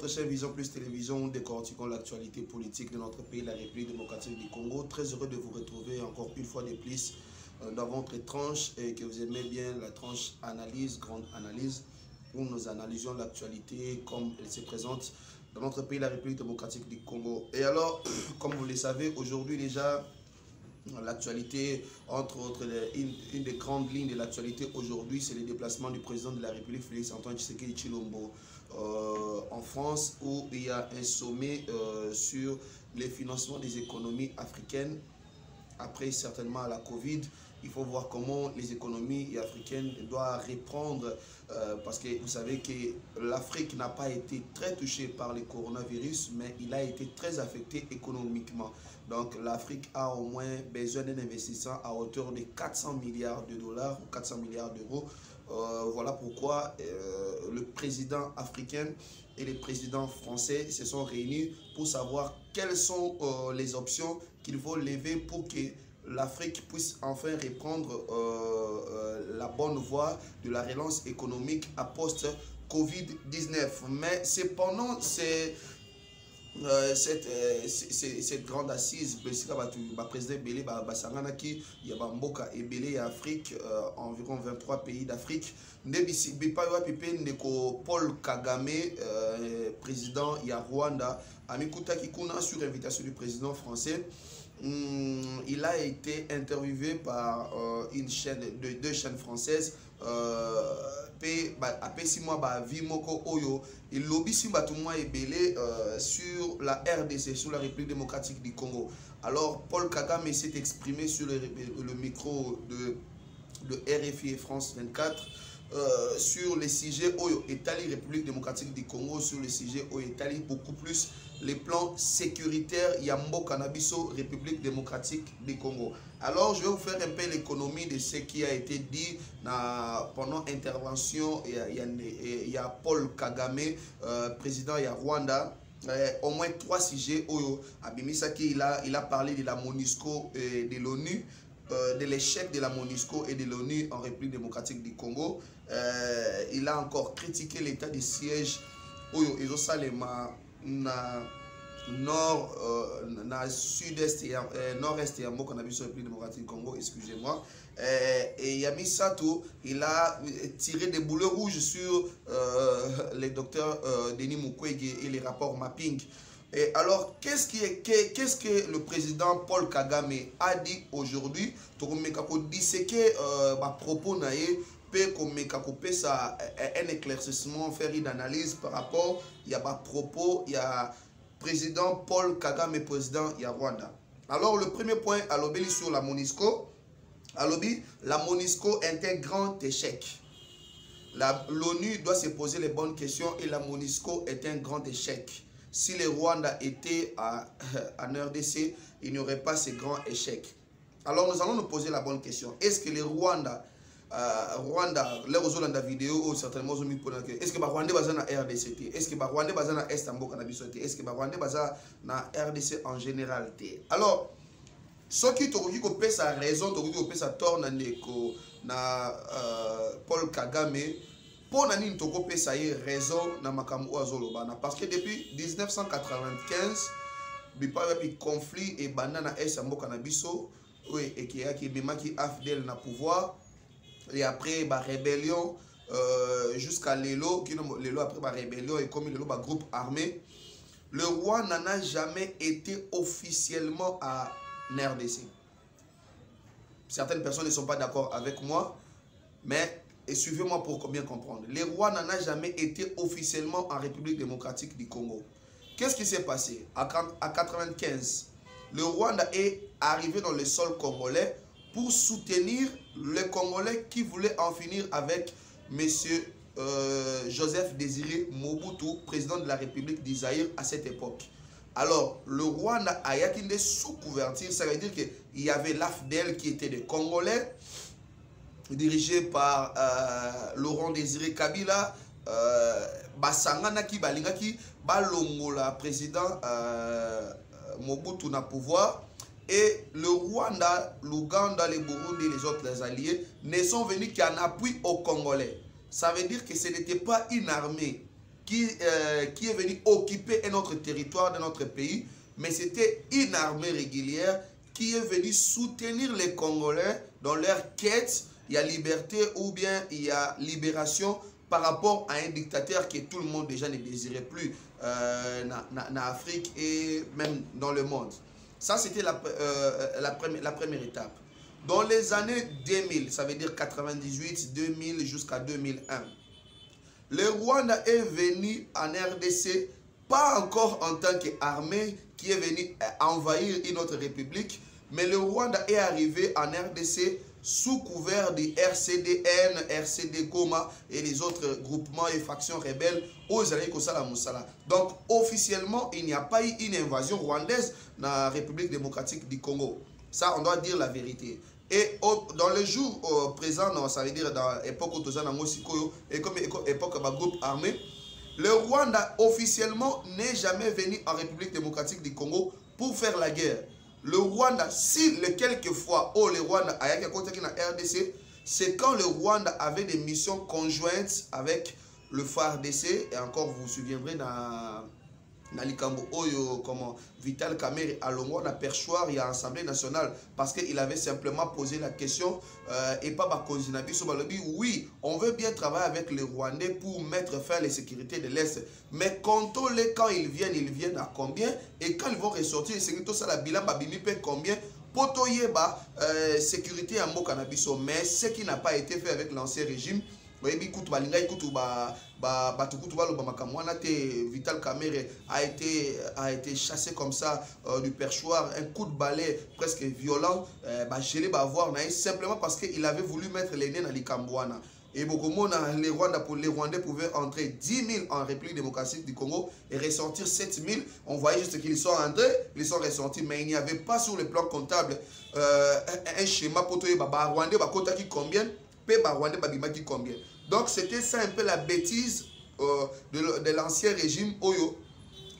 votre chaîne Vision Plus Télévision, nous décortiquons l'actualité politique de notre pays, la République démocratique du Congo. Très heureux de vous retrouver encore une fois de plus dans votre tranche et que vous aimez bien la tranche analyse, grande analyse, où nous analysons l'actualité comme elle se présente dans notre pays, la République démocratique du Congo. Et alors, comme vous le savez, aujourd'hui déjà, l'actualité, entre autres, une des grandes lignes de l'actualité aujourd'hui, c'est le déplacement du président de la République, Félix Antoine Tshisekedi Tshilombo, en France, où il y a un sommet sur les financements des économies africaines. Après, certainement, la Covid, il faut voir comment les économies africaines doivent reprendre, parce que vous savez que l'Afrique n'a pas été très touchée par le coronavirus, mais il a été très affecté économiquement. Donc, l'Afrique a au moins besoin d'un investissement à hauteur de 400 milliards de dollars ou 400 milliards d'euros. Voilà pourquoi le président africain et les présidents français se sont réunis pour savoir quelles sont les options qu'il faut lever pour que l'Afrique puisse enfin reprendre la bonne voie de la relance économique à post-Covid-19. Mais cependant, cette grande assise, le président Belé, Basanganaki, il y a Bamboka et Belé Afrique, environ 23 pays d'Afrique. Paul Kagame, président, il y a Rwanda, Amikuta Kikuna, sur invitation du président français. Il a été interviewé par une chaîne, deux chaînes françaises. Après 6 mois, Vimoko Oyo, il lobby sur la RDC, sur la République démocratique du Congo. Alors, Paul Kagame s'est exprimé sur le micro de RFI et France 24 sur les sujets Oyo Italie, République démocratique du Congo, sur le sujet Oyo Italie, beaucoup plus les plans sécuritaires Yambo Cannabiso, République démocratique du Congo. Alors, je vais vous faire un peu l'économie de ce qui a été dit pendant l'intervention. Il y a Paul Kagame, président, il y a Rwanda. Au moins 3 sujets. Abimisaki, il a parlé de la MONUSCO et de l'ONU, de l'échec de la MONUSCO et de l'ONU en République démocratique du Congo. Il a encore critiqué l'état de siège sud-est nord-est et en République démocratique du Congo, excusez-moi. Et Yami Sato, il a tiré des boulets rouges sur les docteurs Denis Mukwege et les rapports mapping. Et alors, qu'est-ce que le président Paul Kagame a dit aujourd'hui? Propos un éclaircissement, faire une analyse par rapport, il y a propos, il y a président Paul Kagame, président, il y a Rwanda. Alors, le premier point, à l'obéli sur la MONUSCO, la MONUSCO est un grand échec. L'ONU doit se poser les bonnes questions et la MONUSCO est un grand échec. Si le Rwanda était en RDC, il n'y aurait pas ce grand échec. Alors, nous allons nous poser la bonne question. Est-ce que le Rwanda, les Rwanda vidéo, certainement, est-ce que le Rwanda est dans la RDC? Est-ce que le Rwanda est dans la Istanbul? Est-ce que le Rwanda est dans la RDC en général? Alors, ce qui est sa raison, sa tort, na Paul Kagame, pour nani toko pesa raison na makambo azolobana, parce que depuis 1995 bipa yapi conflit et banana esa mboka na biso et qui bimaki AFDL na pouvoir et après ba rébellion jusqu'à Lelo après ba rébellion et comme Lelo ba groupe armé. Le Rwanda n'a jamais été officiellement à RDC. Certaines personnes ne sont pas d'accord avec moi, mais et suivez-moi pour bien comprendre. Le Rwanda n'a jamais été officiellement en République démocratique du Congo. Qu'est-ce qui s'est passé? À 1995, le Rwanda est arrivé dans le sol congolais pour soutenir les Congolais qui voulaient en finir avec M. Joseph Désiré Mobutu, président de la République d'Isaïr à cette époque. Alors, le Rwanda a été sous couverture, ça veut dire qu'il y avait l'AFDL qui était des Congolais, dirigé par Laurent Désiré Kabila, Basanganaki, Balingaki, Balongola, président Mobutu na pouvoir, et le Rwanda, l'Ouganda, le Burundi et les autres alliés ne sont venus qu'en appui aux Congolais. Ça veut dire que ce n'était pas une armée qui est venu occuper un autre territoire de notre pays, mais c'était une armée régulière qui est venue soutenir les Congolais dans leur quête, il y a liberté ou bien il y a libération par rapport à un dictateur que tout le monde déjà ne désirait plus en Afrique et même dans le monde. Ça, c'était la première étape. Dans les années 2000, ça veut dire 98, 2000 jusqu'à 2001, le Rwanda est venu en RDC, pas encore en tant qu'armée qui est venue envahir une autre république, mais le Rwanda est arrivé en RDC sous couvert du RCDN, RCD Goma et les autres groupements et factions rebelles aux Alliés Kosala Moussala. Donc officiellement, il n'y a pas eu une invasion rwandaise dans la République démocratique du Congo. Ça, on doit dire la vérité. Et dans les jours présents, ça veut dire dans l'époque où nous avons et comme époque de groupe armé, le Rwanda officiellement n'est jamais venu en République démocratique du Congo pour faire la guerre. Le Rwanda, si les quelques fois où le Rwanda a été contacté dans la RDC, c'est quand le Rwanda avait des missions conjointes avec le FARDC. Et encore, vous vous souviendrez dans Likambo Oyo, comment Vital Kamerhe Alongo na perchoir, il y a l'Assemblée nationale, parce qu'il avait simplement posé la question et pas Bakonzinabi Sobalobi. Oui, on veut bien travailler avec les Rwandais pour mettre fin à la sécurité de l'Est. Mais quand ils viennent à combien? Et quand ils vont ressortir, c'est que ça la bilan babimi paie combien? Potoye ba sécurité en Mokanabiso. Mais ce qui n'a pas été fait avec l'ancien régime, Vital Kamerhe a été chassé comme ça du perchoir, un coup de balai presque violent, simplement parce qu'il avait voulu mettre les nez dans les Cambouana. Et beaucoup les Rwandais pouvaient entrer 10 000 en République démocratique du Congo et ressortir 7 000. On voyait juste qu'ils sont entrés, ils sont ressortis, mais il n'y avait pas sur le plan comptable un schéma pour tous les Rwandais, combien, Rwandais, combien. Donc c'était ça un peu la bêtise de l'ancien régime Oyo.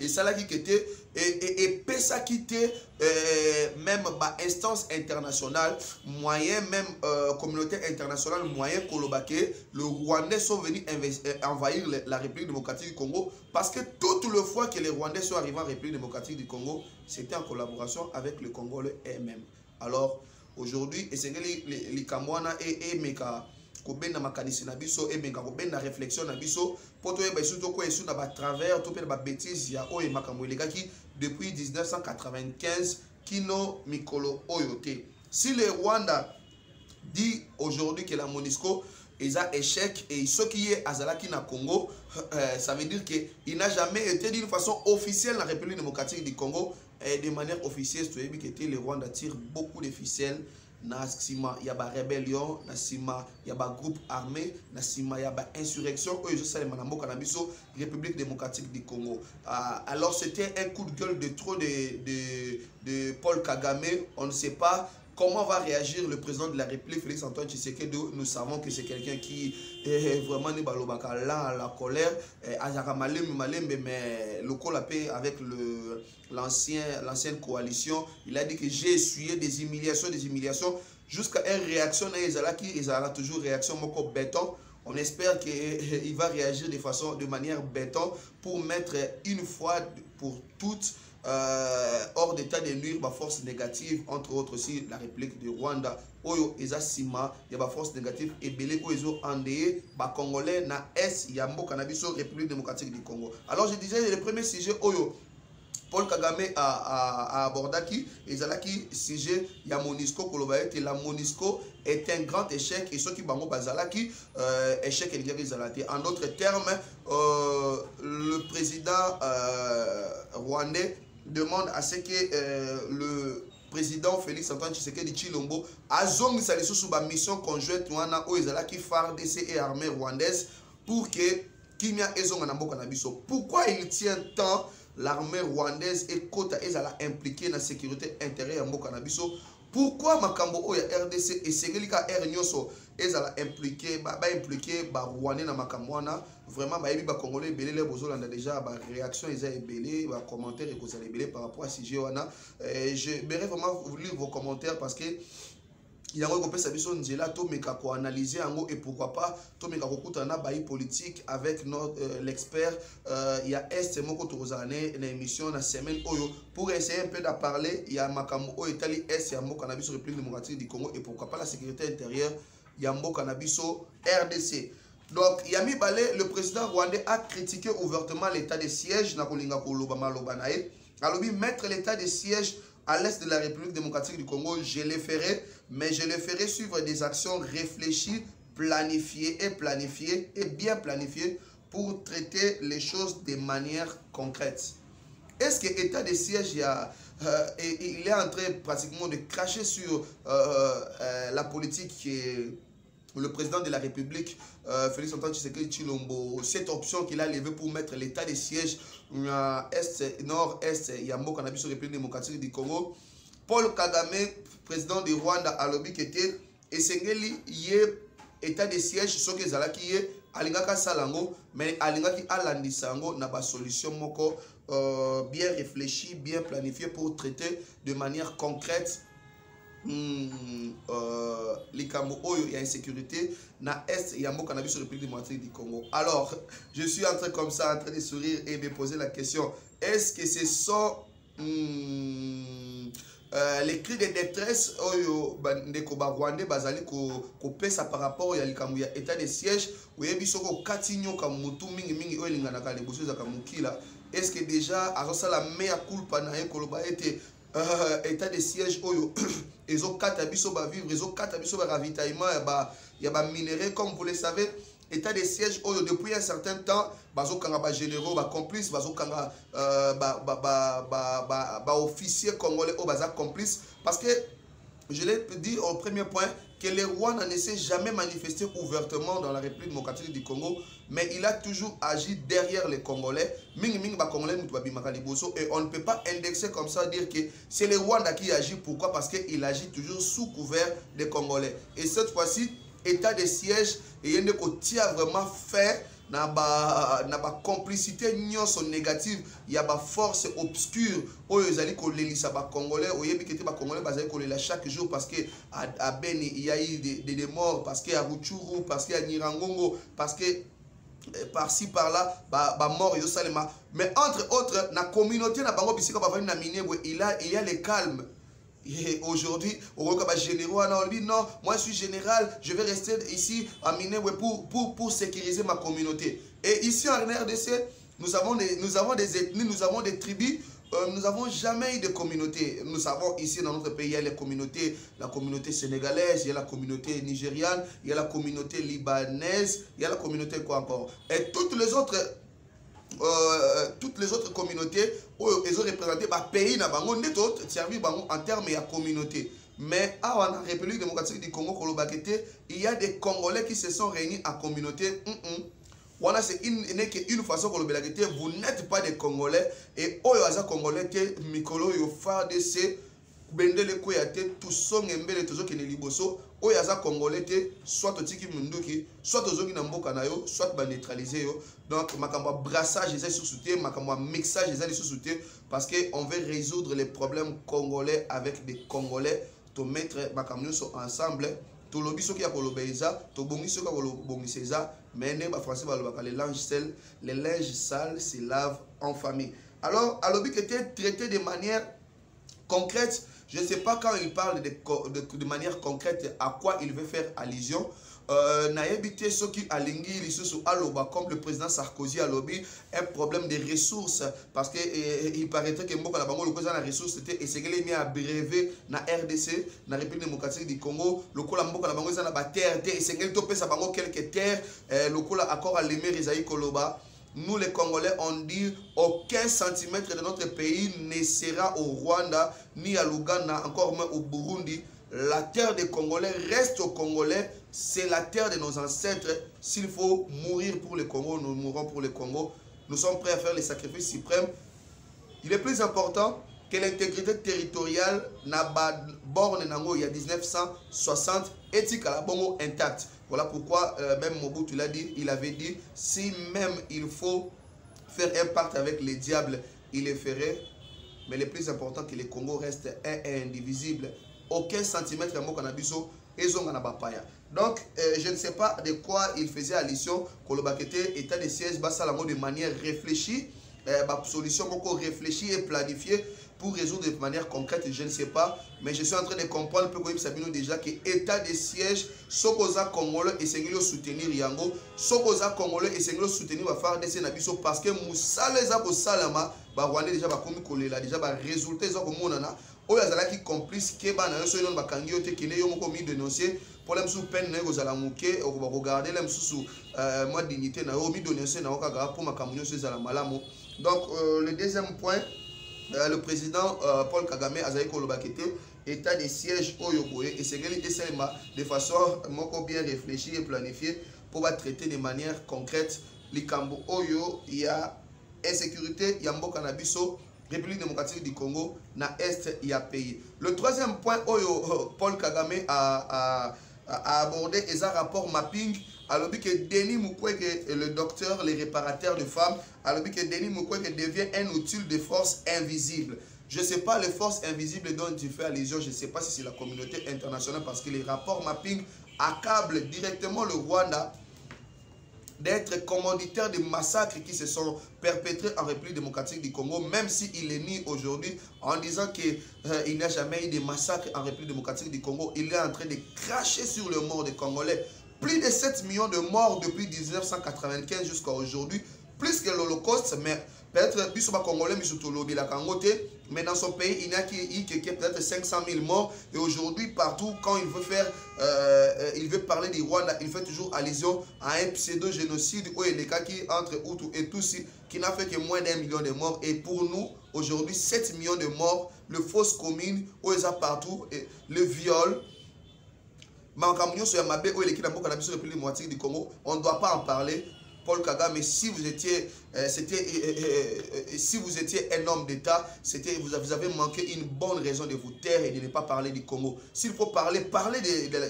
Et ça là qui était et ça qui était même instance internationale moyen, même communauté internationale moyen Kolobake, le Rwandais sont venus envahir la République démocratique du Congo, parce que toutes les fois que les Rwandais sont arrivés en République démocratique du Congo, c'était en collaboration avec le Congolais eux-mêmes. Alors aujourd'hui, et c'est que les Cambouana et Meka kobenda makanisi na biso et benga kobenda réflexion na biso poto e ba surtout ko esu na ba travers to pe ba bêtises ya oyo makambo elegaki depuis 1995 kino mikolo oyote. Si le Rwanda dit aujourd'hui que la MONUSCO est un échec et ce qui est Azalaki na Congo, ça veut dire qu'il n'a jamais été d'une façon officielle dans la République démocratique du Congo, et de manière officieuse, tu as vu que le Rwanda tire beaucoup de ficelles. Il y a des rébellions, il y a des groupes armés, il y a des insurrections. République démocratique du Congo. Alors c'était un coup de gueule de trop de Paul Kagame. On ne sait pas comment va réagir le président de la République, Félix Antoine Tshisekedi. Nous savons que c'est quelqu'un qui est vraiment là à la colère. Mais le colapé avec l'ancienne coalition, il a dit que j'ai essuyé des humiliations, jusqu'à une réaction. Il a toujours réaction moko béton. On espère qu'il va réagir de manière béton pour mettre une fois pour toutes hors d'état de nuire ma force négative, entre autres aussi la République du Rwanda. Oyo eza sima ya ba force négative ebele oyo andeye ba congolais na est ya mboka na biso République démocratique du Congo. Alors je disais le premier sujet oyo Paul Kagame a abordé ezalaki sujet ya MONUSCO kolobaete. La MONUSCO est un grand échec et ceux qui bango bazalaki échec ezalati. En d'autres termes, le président rwandais demande à ce que le président Félix Antoine Tshisekedi Tshilombo azongisa lisusu ba mission conjointe wana oyo ezalaki FARDC et armée rwandaise pour que kimia ezonga na mboka na biso. Pourquoi il tient tant l'armée rwandaise et Kota ezala impliquée dans la sécurité intérieure ya mboka na biso? Pourquoi makambo oyo RDC et Segelika R Nyoso ezala impliqué ba Rwandais na makambo wana? Vraiment ba yebi ba Congolais belé les bozolanda déjà ba réaction eza ebelé, ba commentaires et ebelé par rapport à sujet wana. Je vais vraiment vous lire vos commentaires parce que yango kopesa biso nzela to meka ko analyser yango et pourquoi pas to meka ko kutana bayi politique avec notre l'expert il y a est moko tozane na émission na semaine oyo pour essayer un peu de parler il y a makambo o etali est ya mboka na biso République démocratique du Congo et pourquoi pas la sécurité intérieure ya mboka na biso RDC. Donc Yami Balé, le président rwandais a critiqué ouvertement l'état de siège na kolinga ko lobama lobanae alobi mettre l'état de siège à l'est de la République démocratique du Congo, je le ferai, mais je le ferai suivre des actions réfléchies, planifiées et bien planifiées pour traiter les choses de manière concrète. Est-ce que l'état de siège, il est en train pratiquement de cracher sur la politique qui est le président de la République, Félix Antoine Tshisekedi Tshilombo, cette option qu'il a levée pour mettre l'état de siège nord-est, Yambo Cannabis République démocratique du Congo. Paul Kagame, président du Rwanda, a lobby qui était Essengeli, yé état de siège, ce que Zalaki yé, Alingaka Salango, mais Alingaki Alandisango n'a pas solution moko bien réfléchi, bien planifié pour traiter de manière concrète. Les Cameroun, il y a insécurité na est il y a un cannabis sur le République démocratique du Congo. Alors je suis en train comme ça en train de sourire et me poser la question, est-ce que ce sont les cris de détresse oyo bandeko ba rwandais bazali ko pesa par rapport ya likambo ya état de siège oyebi soko katinyo ka mutu mingi mingi oyo lingana ka liboso za ka mukila, est-ce que déjà azosa la mea culpa na ekoloba ete état de siège oyo ils ont quatre biso ba vivre, ils ont quatre biso ba ravitaillement ya ba minerais comme vous le savez. État de siège oyo depuis un certain temps bazo kanga ba généraux ba complices bazo kanga ba officiers congolais au baza complices parce que je l'ai dit au premier point que le Rwanda ne s'est jamais manifesté ouvertement dans la République démocratique du Congo, mais il a toujours agi derrière les Congolais. Et on ne peut pas indexer comme ça, dire que c'est le Rwanda qui agit. Pourquoi? Parce qu'il agit toujours sous couvert des Congolais. Et cette fois-ci, état de siège, il y a vraiment fait na ba complicité nyonso négative, il y a ba force obscure oyo ezali ko lelisa ba congolais oyebi kete ba congolais bazali ko lela chaque jour parce que à Beni il y a eu des morts, parce que à Rutshuru, parce que à Nirangongo, parce que par-ci par-là ba mort yo salema, mais entre autres na communauté na bango bisika ba vani na Minembwe il y a le calme. Et aujourd'hui, au généraux, non, moi je suis général, je vais rester ici à Minembwe pour sécuriser ma communauté. Et ici en RDC, nous avons des ethnies, nous avons des tribus, nous n'avons jamais eu de communauté. Nous savons ici dans notre pays, il y a les communautés, la communauté sénégalaise, il y a la communauté nigériane, il y a la communauté libanaise, il y a la communauté quoi encore. Et toutes les autres communautés ils ont représenté par pays en termes de communauté. Mais à la République démocratique du Congo, il y a des Congolais qui se sont réunis en communauté. Voilà, c'est une façon que vous n'êtes pas des Congolais et oyo Congolais mikolo yo FARDC bendele ko ya te tout son mbele tozo kene liboso oyo aza congolais te soit totiki munduki soit tozoki na mboka na yo soit ba neutraliser yo. Donc makambo brassage ezali sous-souté, makambo mixage ezali sous-souté parce que on veut résoudre les problèmes congolais avec des Congolais, to mettre makambo ensemble. To lobi soki ya kolobeza to bongi soki ya kolobongisa mais ne ba français ba lobaka les linges sales se lavent en famille. Alors à lobi qui était traité de manière concrète. Je ne sais pas quand il parle de manière concrète à quoi il veut faire allusion. Naïbité ce qui a lingi comme le président Sarkozy a lobby un problème de ressources parce que il paraîtrait que Mboka Bango le président la ressource était et c'est qu'il est mis à brevet na RDC na République démocratique du Congo le cola Mboka Bango ça na ba terre et c'est qu'il topé sa bango quelques terres le cola accord à l'aimer Isaïe Koloba. Nous les Congolais on dit aucun centimètre de notre pays ne sera au Rwanda ni à l'Ouganda encore moins au Burundi. La terre des Congolais reste aux Congolais, c'est la terre de nos ancêtres. S'il faut mourir pour le Congo, nous mourrons pour le Congo. Nous sommes prêts à faire les sacrifices suprêmes. Il est plus important que l'intégrité territoriale n'a pas borne il y a 1960 éthique à la bongo intacte. Voilà pourquoi même Mobutu l'a dit, il avait dit si même il faut faire un pacte avec les diables, il le ferait. Mais le plus important que le Congo reste un et indivisible. aucun centimètre ya mboka na biso ezonga na bapaya. Donc je ne sais pas de quoi il faisait allusion kolobakete état de siège basalango de manière réfléchie, solution beaucoup réfléchie et planifiée pour résoudre de manière concrète, je ne sais pas, mais je suis en train de comprendre peu comme Sabino déjà que état de siège sokoza congolais et sengilo soutenir yango, sokoza congolais et sengilo soutenir va faire des nabiso parce que musala za ko salama ba rwandais déjà ba komi kolela déjà ba résultat za ko monana oyo azala ki complice ke ba na so non ba kangi yote kene yo moko mi dénoncer problème sous peine na kozala muke o ba regarder lem sous moi dignité na yo mi dénoncer na okaga pour makamunyo so za la malamo. Donc le deuxième point, le président Paul Kagame Azaï Kolobakete, état de siège Oyoboye, et c'est de façon bien réfléchie et planifiée pour traiter de manière concrète les Kambo Oyo. Il y a insécurité, il y a Mboka Nabiso, République démocratique du Congo, na Est, il y a pays. Le troisième point, Oyo, Paul Kagame a abordé est un rapport mapping. Alors que Denis Mukwege, le docteur, les réparateurs de femmes, alors que Denis Mukwege devient un outil de force invisible. Je ne sais pas les forces invisibles dont tu fais allusion, je ne sais pas si c'est la communauté internationale parce que les rapports mapping accablent directement le Rwanda d'être commanditaire de massacres qui se sont perpétrés en République démocratique du Congo, même s'il est mis aujourd'hui en disant qu'il n'y a jamais eu de massacres en République démocratique du Congo. Il est en train de cracher sur le mort des Congolais. Plus de 7 millions de morts depuis 1995 jusqu'à aujourd'hui, plus que l'Holocauste, mais peut-être Bissoba Congolais, mais dans son pays, il n'y a peut-être 500 000 morts. Et aujourd'hui, partout, quand il veut faire, il veut parler du Rwanda, il fait toujours allusion à un pseudo-génocide où il y a qui entre Hutu et Tutsi, qui n'a fait que moins d'1 million de morts. Et pour nous, aujourd'hui, 7 millions de morts, le fausse commune, où il y a partout, et le viol. On ne doit pas en parler. Paul Kagame, si vous étiez, si vous étiez un homme d'État, vous avez manqué une bonne raison de vous taire et de ne pas parler du Congo. S'il faut parler, parlez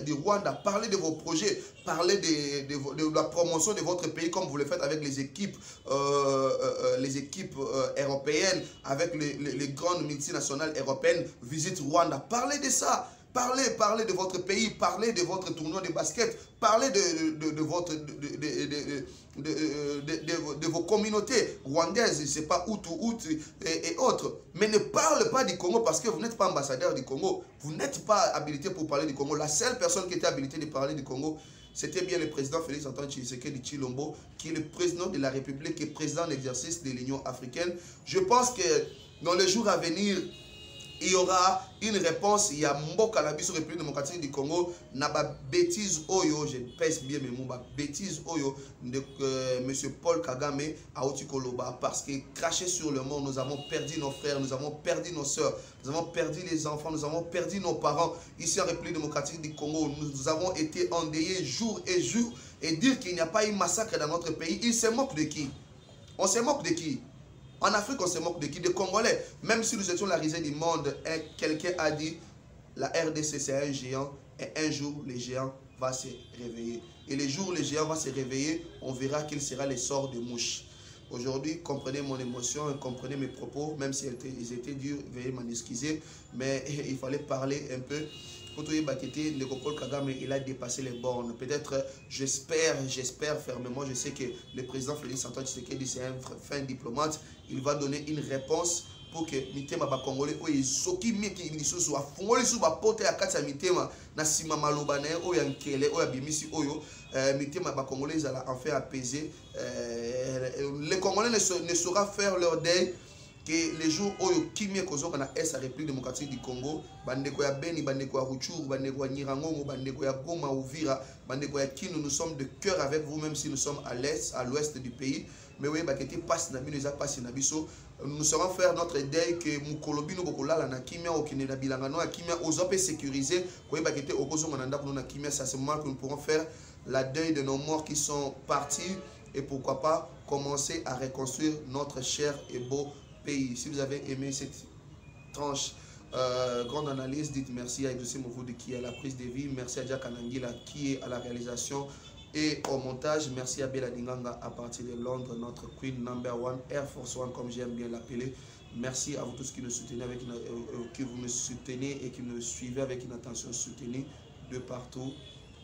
du Rwanda, parlez de vos projets, parlez de la promotion de votre pays comme vous le faites avec les équipes européennes, avec les grandes multinationales européennes. Visite Rwanda, parlez de ça. Parlez de votre pays, parlez de votre tournoi de basket, parlez de vos communautés rwandaises, c'est pas Hutu et autres. Mais ne parlez pas du Congo parce que vous n'êtes pas ambassadeur du Congo. Vous n'êtes pas habilité pour parler du Congo. La seule personne qui était habilitée de parler du Congo, c'était bien le président Félix Antoine Tshisekedi Tshilombo, qui est le président de la République et président en exercice de l'Union africaine. Je pense que dans les jours à venir, il y aura une réponse. Il y a Mboka na biso République démocratique du Congo na ba bêtise oyo, je pèse bien mes mots, ba bêtise oyo de monsieur Paul Kagame à Otikoloba, parce que craché sur le monde, nous avons perdu nos frères, nous avons perdu nos sœurs, nous avons perdu les enfants, nous avons perdu nos parents ici en République démocratique du Congo. Nous avons été endeuillés jour et jour, et dire qu'il n'y a pas eu massacre dans notre pays, il se moque de qui? On se moque de qui? En Afrique, on se moque de qui? Des Congolais. Même si nous étions la risée du monde, quelqu'un a dit la RDC c'est un géant et un jour le géant va se réveiller. Et le jour où le géant va se réveiller, on verra quel sera le sort de mouche. Aujourd'hui, comprenez mon émotion et comprenez mes propos, même si ils étaient durs, veuillez m'en excuser, mais il fallait parler un peu. Paul Kagame, il a dépassé les bornes. Peut-être, j'espère fermement, je sais que le président Félix Antoine Tshisekedi, c'est un fin diplomate, il va donner une réponse pour que mitema ba Congolais oyo soki miki lisusu afungoli su ba pote ya kati ya mitema na sima maloba na oyo yankele oyo bimisi oyo mitema ba Congolais ala enfin apaiser. Les Congolais ne saura faire leur deuil que les jours où Kimie Kozoko na est la République démocratique du Congo, bandeko ya Beni, bandeko ya Rutshuru, bandeko ya Nyiragongo, bandeko ya Goma, Uvira, bandeko ya Kindu, nous sommes de cœur avec vous, même si nous sommes à l'est, à l'ouest du pays. Mais oui, bakete passe na bino, passe na biso. Nous saurons faire notre deuil que Mukolobi no bokolala na Kimia au Kine na bilangano na Kimia aux opé sécurisé. Koye bakete okozo mananda pour na Kimia, ça c'est moment que nous pourrons faire la deuil de nos morts qui sont partis et pourquoi pas commencer à reconstruire notre cher et beau pays. Si vous avez aimé cette tranche, grande analyse, dites merci à Edouce Movoudi qui est à la prise de vie, merci à Jack Anangila qui est à la réalisation et au montage, merci à Bella Dinganga à partir de Londres, notre Queen number one, Air Force One comme j'aime bien l'appeler. Merci à vous tous qui nous soutenez, que vous me soutenez et qui me suivez avec une attention soutenue de partout.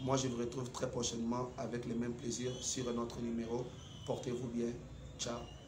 Moi, je vous retrouve très prochainement avec le même plaisir sur un autre numéro. Portez-vous bien. Ciao.